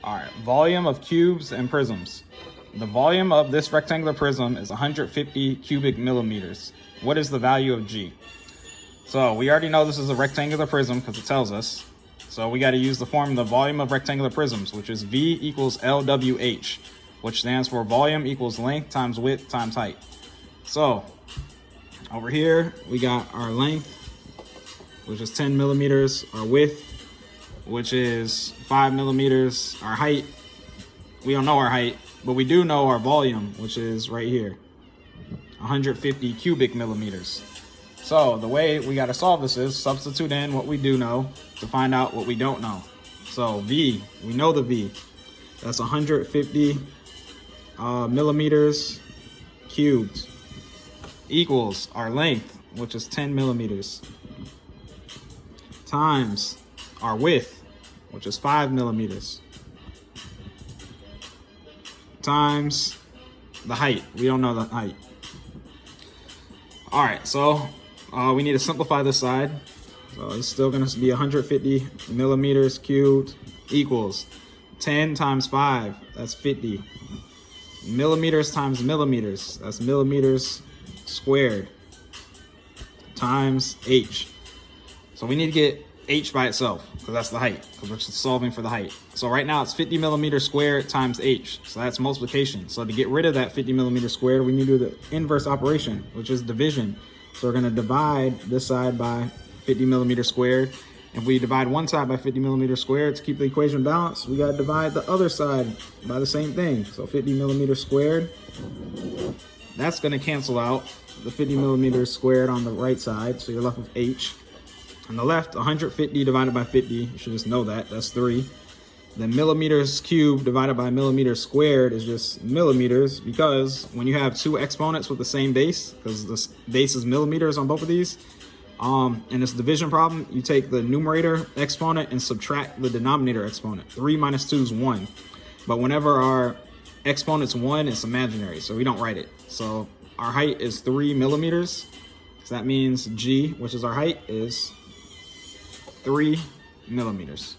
All right, volume of cubes and prisms. The volume of this rectangular prism is 150 cubic millimeters. What is the value of G? So we already know this is a rectangular prism because it tells us. So we got to use the formula, the volume of rectangular prisms, which is V equals LWH, which stands for volume equals length times width times height. So over here, we got our length, which is 10 millimeters, our width, which is 5 millimeters, our height. We don't know our height, but we do know our volume, which is right here, 150 cubic millimeters. So the way we got to solve this is substitute in what we do know to find out what we don't know. So V, we know the V. That's 150 millimeters cubed equals our length, which is 10 millimeters, times our width, which is 5 millimeters, times the height. We don't know the height. All right, so we need to simplify this side. So it's still going to be 150 millimeters cubed equals 10 times 5, that's 50. Millimeters times millimeters, that's millimeters squared, times H. So we need to get H by itself, because that's the height, because we're solving for the height. So right now it's 50 millimeters squared times H, so that's multiplication. So to get rid of that 50 millimeters squared, we need to do the inverse operation, which is division. So we're going to divide this side by 50 millimeters squared. If we divide one side by 50 millimeters squared to keep the equation balanced, we got to divide the other side by the same thing. So 50 millimeters squared, that's going to cancel out the 50 millimeters squared on the right side, so you're left with H. On the left, 150 divided by 50, you should just know that, that's 3. Then millimeters cubed divided by millimeters squared is just millimeters, because when you have two exponents with the same base, because the base is millimeters on both of these, in this division problem, you take the numerator exponent and subtract the denominator exponent. 3 minus 2 is 1. But whenever our exponent's 1, it's imaginary, so we don't write it. So our height is 3 millimeters. So that means G, which is our height, is 3 millimeters.